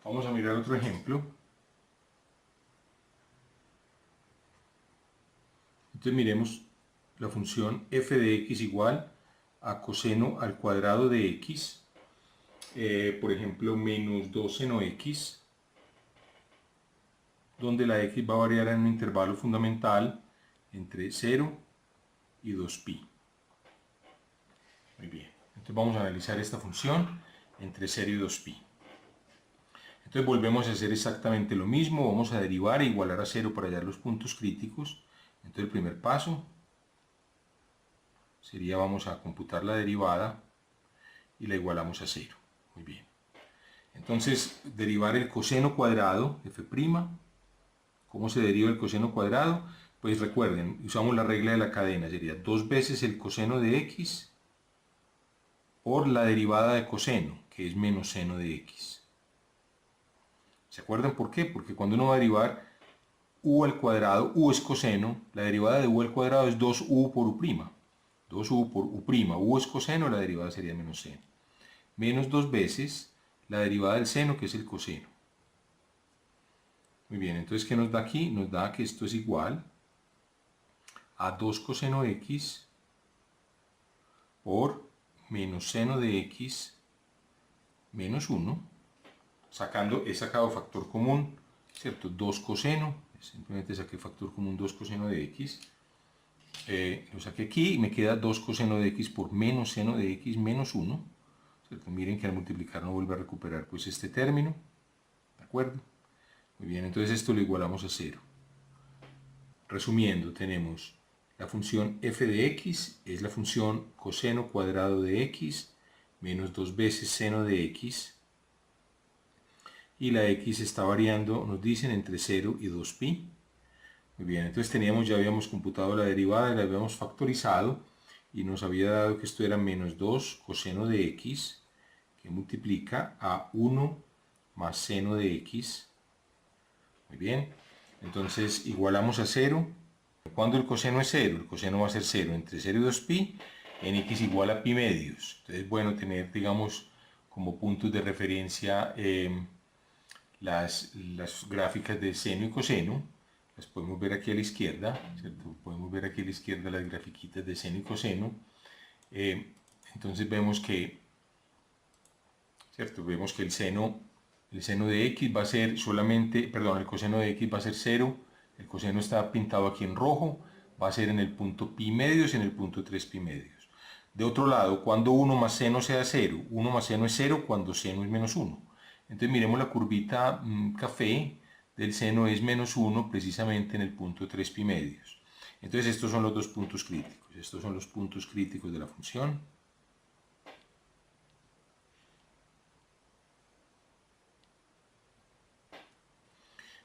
Vamos a mirar otro ejemplo. Entonces miremos la función f de x igual a coseno al cuadrado de x, por ejemplo menos 2 seno x, donde la x va a variar en un intervalo fundamental entre 0 y 2pi. Muy bien, entonces vamos a analizar esta función entre 0 y 2pi. Entonces volvemos a hacer exactamente lo mismo, vamos a derivar e igualar a 0 para hallar los puntos críticos. Entonces el primer paso sería, vamos a computar la derivada y la igualamos a 0. Muy bien. Entonces, derivar el coseno cuadrado, f'. ¿Cómo se deriva el coseno cuadrado? Pues recuerden, usamos la regla de la cadena, sería 2 veces el coseno de x por la derivada de coseno, que es menos seno de x. ¿Se acuerdan por qué? Porque cuando uno va a derivar u al cuadrado, u es coseno, la derivada de u al cuadrado es 2u por u'. 2u por u', u es coseno, la derivada sería menos seno. Menos 2 veces la derivada del seno, que es el coseno. Muy bien, entonces, ¿qué nos da aquí? Nos da que esto es igual a 2 coseno x por menos seno de x menos 1. He sacado factor común, ¿cierto? 2 coseno, simplemente saqué factor común 2 coseno de x. Lo saqué aquí y me queda 2 coseno de x por menos seno de x menos 1. ¿Cierto? Miren que al multiplicar no vuelve a recuperar pues este término. ¿De acuerdo? Muy bien, entonces esto lo igualamos a 0. Resumiendo, tenemos la función f de x, es la función coseno cuadrado de x, menos 2 veces seno de x, y la x está variando, nos dicen, entre 0 y 2pi. Muy bien, entonces ya habíamos computado la derivada, la habíamos factorizado, y nos había dado que esto era menos 2 coseno de x, que multiplica a 1 más seno de x. Muy bien, entonces igualamos a 0. Cuando el coseno es 0, el coseno va a ser 0 entre 0 y 2pi, en x igual a pi medios. Entonces, bueno, tener, digamos, como puntos de referencia las gráficas de seno y coseno. Las podemos ver aquí a la izquierda, ¿cierto? Podemos ver aquí a la izquierda las grafiquitas de seno y coseno. Entonces vemos que, ¿cierto? Vemos que el seno de x va a ser solamente, perdón, el coseno de x va a ser 0, el coseno está pintado aquí en rojo, va a ser en el punto pi medios y en el punto 3 pi medios. De otro lado, cuando 1 más seno sea 0, 1 más seno es 0 cuando seno es menos 1. Entonces miremos la curvita café del seno es menos 1 precisamente en el punto 3 pi medios. Entonces estos son los dos puntos críticos, estos son los puntos críticos de la función.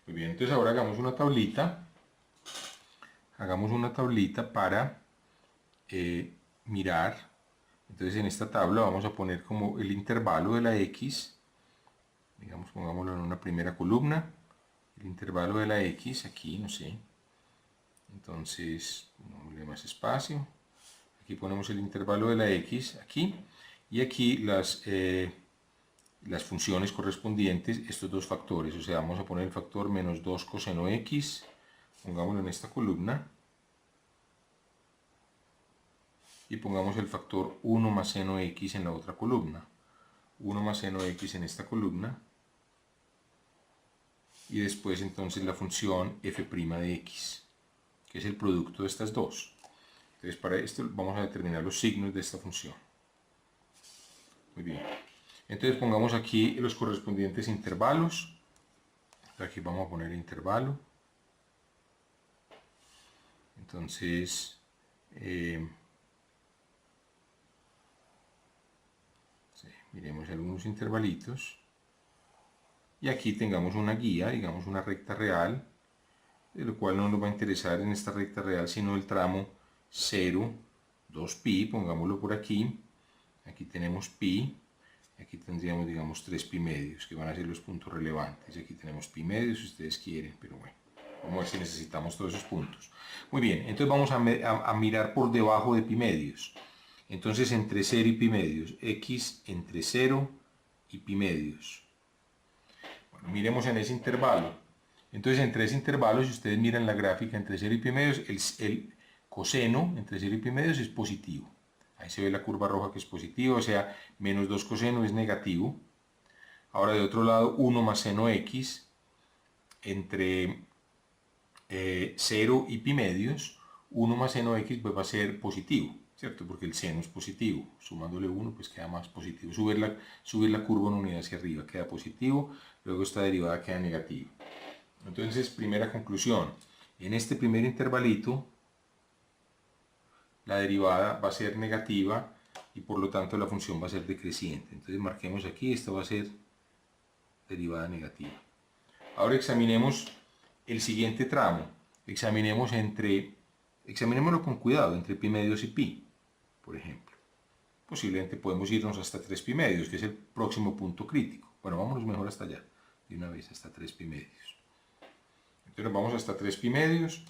Muy bien, entonces ahora hagamos una tablita para mirar. Entonces en esta tabla vamos a poner como el intervalo de la x, digamos, pongámoslo en una primera columna, el intervalo de la x aquí, no sé, entonces pongámosle más espacio, aquí ponemos el intervalo de la x aquí, y aquí las funciones correspondientes, estos dos factores, o sea, vamos a poner el factor menos 2 coseno x, pongámoslo en esta columna, y pongamos el factor 1 más seno x en la otra columna, 1 más seno x en esta columna, y después entonces la función f' de x, que es el producto de estas dos. Entonces para esto vamos a determinar los signos de esta función. Muy bien. Entonces pongamos aquí los correspondientes intervalos. Aquí vamos a poner el intervalo. Entonces, sí, miremos algunos intervalitos. Y aquí tengamos una guía, digamos una recta real, de lo cual no nos va a interesar en esta recta real sino el tramo 0, 2pi, pongámoslo por aquí. Aquí tenemos pi, aquí tendríamos, digamos, 3 pi medios, que van a ser los puntos relevantes. Aquí tenemos pi medios si ustedes quieren, pero bueno, vamos a ver si necesitamos todos esos puntos. Muy bien, entonces vamos a mirar por debajo de pi medios. Entonces entre 0 y pi medios, x entre 0 y pi medios. Miremos en ese intervalo. Entonces, entre ese intervalo, si ustedes miran la gráfica entre 0 y pi medios, el coseno entre 0 y pi medios es positivo. Ahí se ve la curva roja que es positiva, o sea, menos 2 coseno es negativo. Ahora, de otro lado, 1 más seno x entre 0 y pi medios, 1 más seno x pues va a ser positivo, ¿cierto? Porque el seno es positivo, sumándole 1 pues queda más positivo. Subir la curva una unidad hacia arriba queda positivo, luego esta derivada queda negativa. Entonces, primera conclusión, en este primer intervalito la derivada va a ser negativa y por lo tanto la función va a ser decreciente. Entonces marquemos aquí, esta va a ser derivada negativa. Ahora examinemos el siguiente tramo. Examinémoslo con cuidado, entre pi medios y pi, por ejemplo. Posiblemente podemos irnos hasta 3 pi medios, que es el próximo punto crítico. Bueno, vámonos mejor hasta allá, de una vez, hasta 3 pi medios. Entonces vamos hasta 3 pi medios,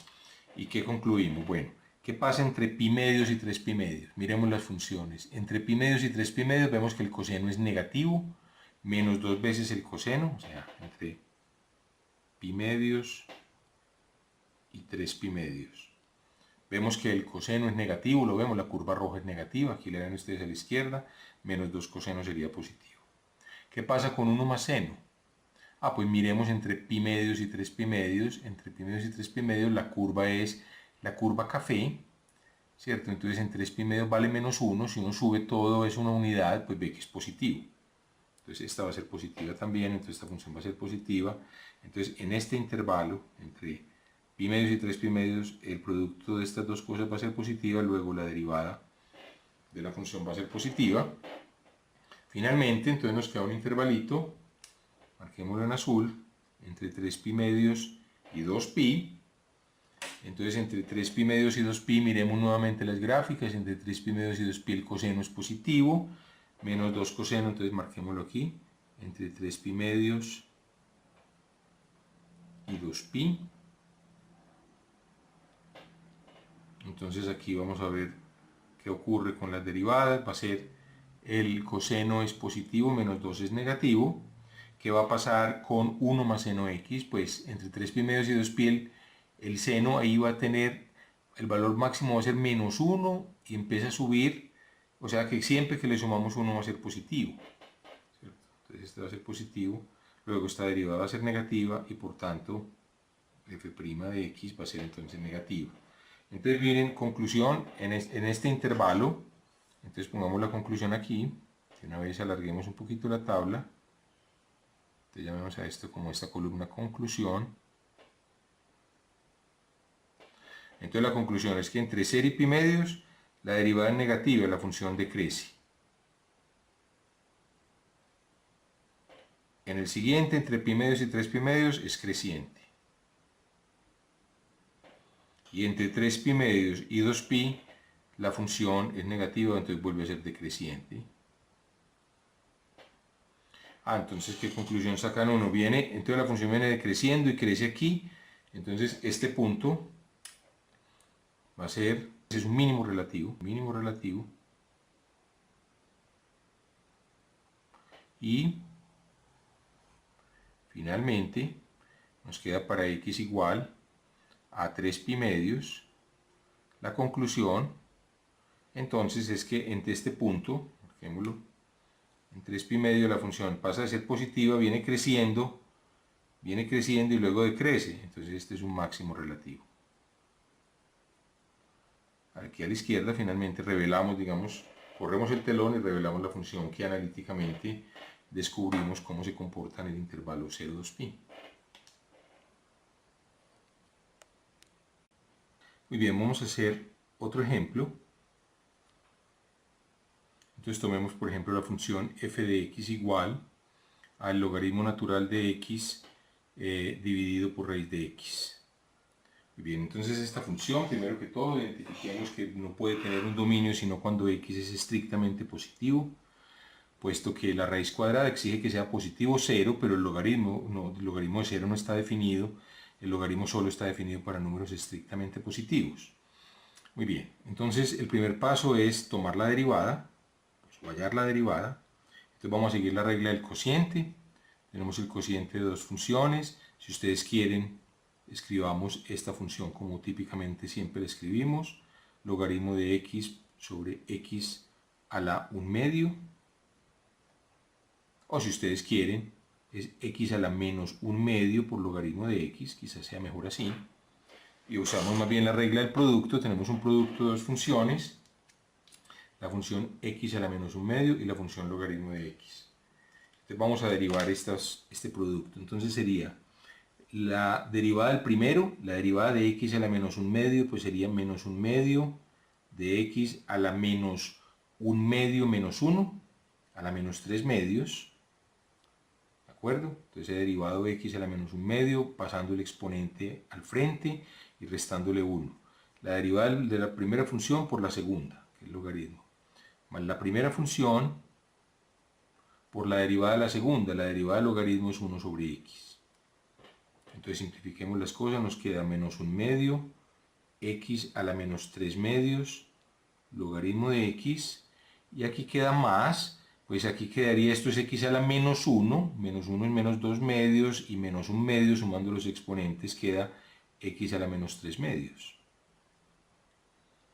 ¿y qué concluimos? Bueno, ¿qué pasa entre pi medios y 3 pi medios? Miremos las funciones. Entre pi medios y 3 pi medios vemos que el coseno es negativo, menos 2 veces el coseno, o sea, entre pi medios y 3 pi medios. Vemos que el coseno es negativo, lo vemos, la curva roja es negativa, aquí le ven ustedes a la izquierda, menos 2 coseno sería positivo. ¿Qué pasa con 1 más seno? Pues miremos entre pi medios y 3 pi medios, entre pi medios y 3 pi medios la curva es la curva café, ¿cierto? Entonces en 3 pi medios vale menos 1, si uno sube todo es una unidad, pues ve que es positivo. Entonces esta va a ser positiva también, entonces esta función va a ser positiva. Entonces en este intervalo, entre pi medios y 3 pi medios, el producto de estas dos cosas va a ser positiva, luego la derivada de la función va a ser positiva. Finalmente, entonces nos queda un intervalito, marquémoslo en azul, entre 3 pi medios y 2 pi. Entonces entre 3 pi medios y 2 pi miremos nuevamente las gráficas, entre 3 pi medios y 2 pi el coseno es positivo, menos 2 coseno, entonces marquémoslo aquí, entre 3 pi medios y 2 pi. Entonces aquí vamos a ver qué ocurre con las derivadas, va a ser el coseno es positivo, menos 2 es negativo. ¿Qué va a pasar con 1 más seno x? Pues entre 3 pi medios y 2 pi el seno ahí va a tener, el valor máximo va a ser menos 1 y empieza a subir, o sea que siempre que le sumamos 1 va a ser positivo, ¿cierto? Entonces este va a ser positivo, luego esta derivada va a ser negativa y por tanto f' de x va a ser entonces negativa. Entonces miren, conclusión, en este intervalo, entonces pongamos la conclusión aquí, de una vez alarguemos un poquito la tabla, entonces llamemos a esto como esta columna conclusión. Entonces la conclusión es que entre 0 y pi medios la derivada es negativa, la función decrece. En el siguiente, entre pi medios y 3 pi medios, es creciente. Y entre 3 pi medios y 2 pi la función es negativa, entonces vuelve a ser decreciente. Entonces, ¿qué conclusión sacan uno? Entonces la función viene decreciendo y crece aquí, entonces este punto va a ser, es un mínimo relativo, y finalmente nos queda para x igual a 3 pi medios. La conclusión entonces es que entre este punto, marquémoslo, en 3 pi medios la función pasa de ser positiva, viene creciendo y luego decrece, entonces este es un máximo relativo. Aquí a la izquierda finalmente revelamos, digamos, corremos el telón y revelamos la función que analíticamente descubrimos cómo se comporta en el intervalo 0,2pi. Muy bien, vamos a hacer otro ejemplo. Entonces tomemos por ejemplo la función f de x igual al logaritmo natural de x dividido por raíz de x. Muy bien, entonces esta función, primero que todo, identifiquemos que no puede tener un dominio sino cuando x es estrictamente positivo, puesto que la raíz cuadrada exige que sea positivo 0, pero el logaritmo de 0 no está definido, el logaritmo solo está definido para números estrictamente positivos. Muy bien, entonces el primer paso es tomar la derivada, pues hallar la derivada. Entonces vamos a seguir la regla del cociente. Entonces tenemos el cociente de dos funciones. Si ustedes quieren, escribamos esta función como típicamente siempre la escribimos, logaritmo de x sobre x a la 1/2, o si ustedes quieren, es x a la menos 1/2 por logaritmo de x, quizás sea mejor así, y usamos más bien la regla del producto. Tenemos un producto de dos funciones, la función x a la menos 1/2 y la función logaritmo de x. Entonces vamos a derivar este producto. Entonces sería la derivada del primero, la derivada de x a la menos 1/2, pues sería menos 1/2 de x a la menos 1/2 menos 1 a la menos 3/2. ¿De acuerdo? Entonces he derivado x a la menos 1/2 pasando el exponente al frente y restándole 1. La derivada de la primera función por la segunda, que es el logaritmo, más la primera función por la derivada de la segunda. La derivada del logaritmo es 1 sobre x. Entonces simplifiquemos las cosas, nos queda menos 1/2 x a la menos 3/2 logaritmo de x, y aquí queda más, pues aquí quedaría, esto es x a la menos 1, menos 1 es menos 2/2 y menos 1/2 sumando los exponentes queda x a la menos 3/2.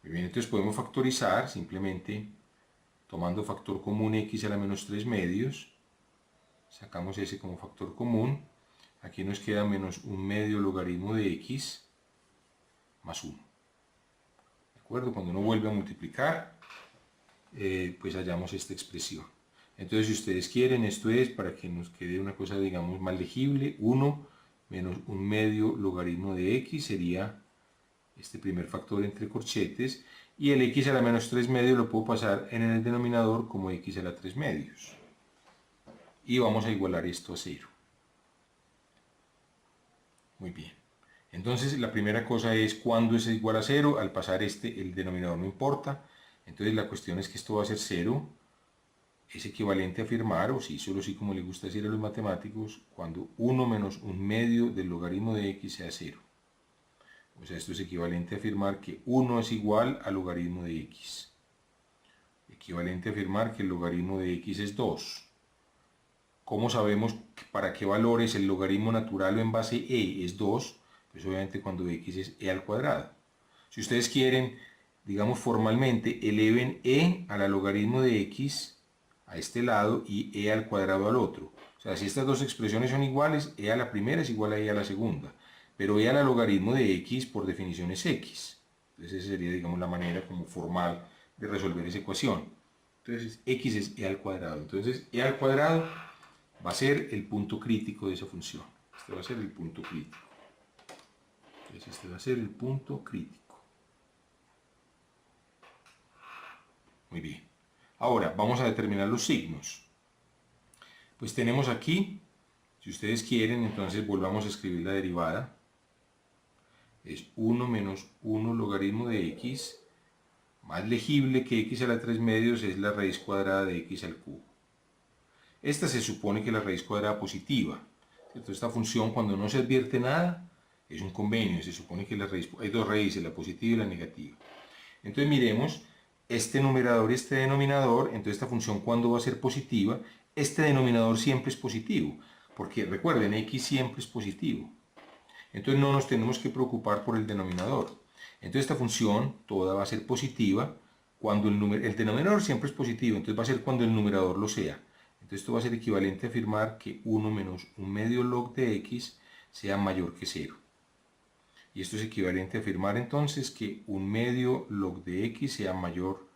Muy bien, entonces podemos factorizar simplemente tomando factor común x a la menos 3/2, sacamos ese como factor común, aquí nos queda menos 1/2 logaritmo de x más 1. ¿De acuerdo? Cuando uno vuelve a multiplicar, pues hallamos esta expresión. Entonces, si ustedes quieren, esto es para que nos quede una cosa, digamos, más legible, 1 menos 1/2 logaritmo de x sería este primer factor entre corchetes, y el x a la menos 3/2 lo puedo pasar en el denominador como x a la 3/2. Y vamos a igualar esto a 0. Muy bien. Entonces, la primera cosa es cuándo es igual a 0. Al pasar el denominador no importa. Entonces, la cuestión es que esto va a ser 0. Es equivalente a afirmar, o sí, solo sí como le gusta decir a los matemáticos, cuando 1 menos 1/2 del logaritmo de x sea 0. O sea, esto es equivalente a afirmar que 1 es igual al logaritmo de x. Equivalente a afirmar que el logaritmo de x es 2. ¿Cómo sabemos para qué valores el logaritmo natural o en base e es 2? Pues obviamente cuando x es e al cuadrado. Si ustedes quieren, digamos formalmente, eleven e a la logaritmo de x a este lado y e al cuadrado al otro. O sea, si estas dos expresiones son iguales, e a la primera es igual a e a la segunda. Pero e a la logaritmo de x por definición es x. Entonces esa sería, digamos, la manera como formal de resolver esa ecuación. Entonces x es e al cuadrado. Entonces e al cuadrado va a ser el punto crítico de esa función. Este va a ser el punto crítico. Entonces este va a ser el punto crítico. Muy bien. Ahora vamos a determinar los signos. Pues tenemos aquí, si ustedes quieren, entonces volvamos a escribir la derivada. Es 1 menos 1 logaritmo de x, más legible que x a la 3/2 es la raíz cuadrada de x al cubo. Esta se supone que es la raíz cuadrada positiva, ¿cierto? Esta función, cuando no se advierte nada, es un convenio, se supone que hay dos raíces, la positiva y la negativa. Entonces miremos este numerador y este denominador. Entonces esta función, cuando va a ser positiva, este denominador siempre es positivo, porque recuerden, x siempre es positivo. Entonces no nos tenemos que preocupar por el denominador. Entonces esta función toda va a ser positiva cuando el denominador siempre es positivo, entonces va a ser cuando el numerador lo sea. Entonces esto va a ser equivalente a afirmar que 1 menos 1/2 log de x sea mayor que 0. Y esto es equivalente a afirmar entonces que 1/2 log de x sea menor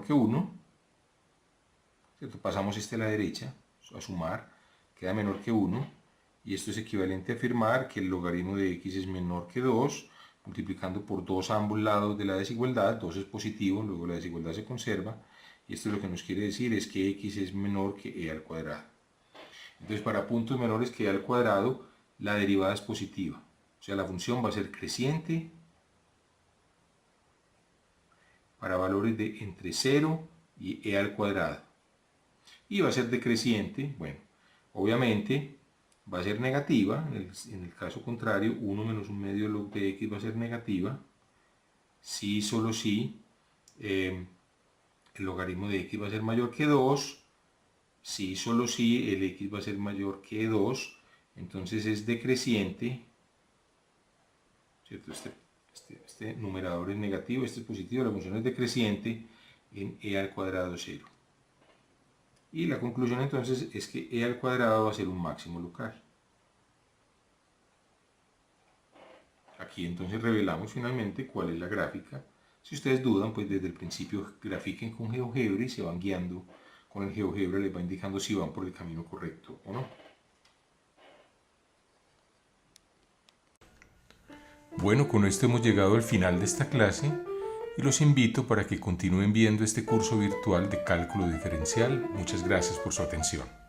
que 1. ¿Cierto? Pasamos este a la derecha, a sumar, queda menor que 1. Y esto es equivalente a afirmar que el logaritmo de x es menor que 2, multiplicando por 2 a ambos lados de la desigualdad. 2 es positivo, luego la desigualdad se conserva. Y esto lo que nos quiere decir es que x es menor que e al cuadrado. Entonces, para puntos menores que e al cuadrado, la derivada es positiva. O sea, la función va a ser creciente para valores de entre 0 y e al cuadrado. Y va a ser decreciente, bueno, obviamente va a ser negativa, en el caso contrario, 1 menos 1/2 log de x va a ser negativa, si solo si el logaritmo de x va a ser mayor que 2, si, solo si el x va a ser mayor que 2, entonces es decreciente, ¿cierto? Este numerador es negativo, este es positivo, la función es decreciente en e al cuadrado 0. Y la conclusión entonces es que e al cuadrado va a ser un máximo local. Aquí entonces revelamos finalmente cuál es la gráfica. Si ustedes dudan, pues desde el principio grafiquen con GeoGebra y se van guiando con el GeoGebra, les va indicando si van por el camino correcto o no. Bueno, con esto hemos llegado al final de esta clase y los invito para que continúen viendo este curso virtual de cálculo diferencial. Muchas gracias por su atención.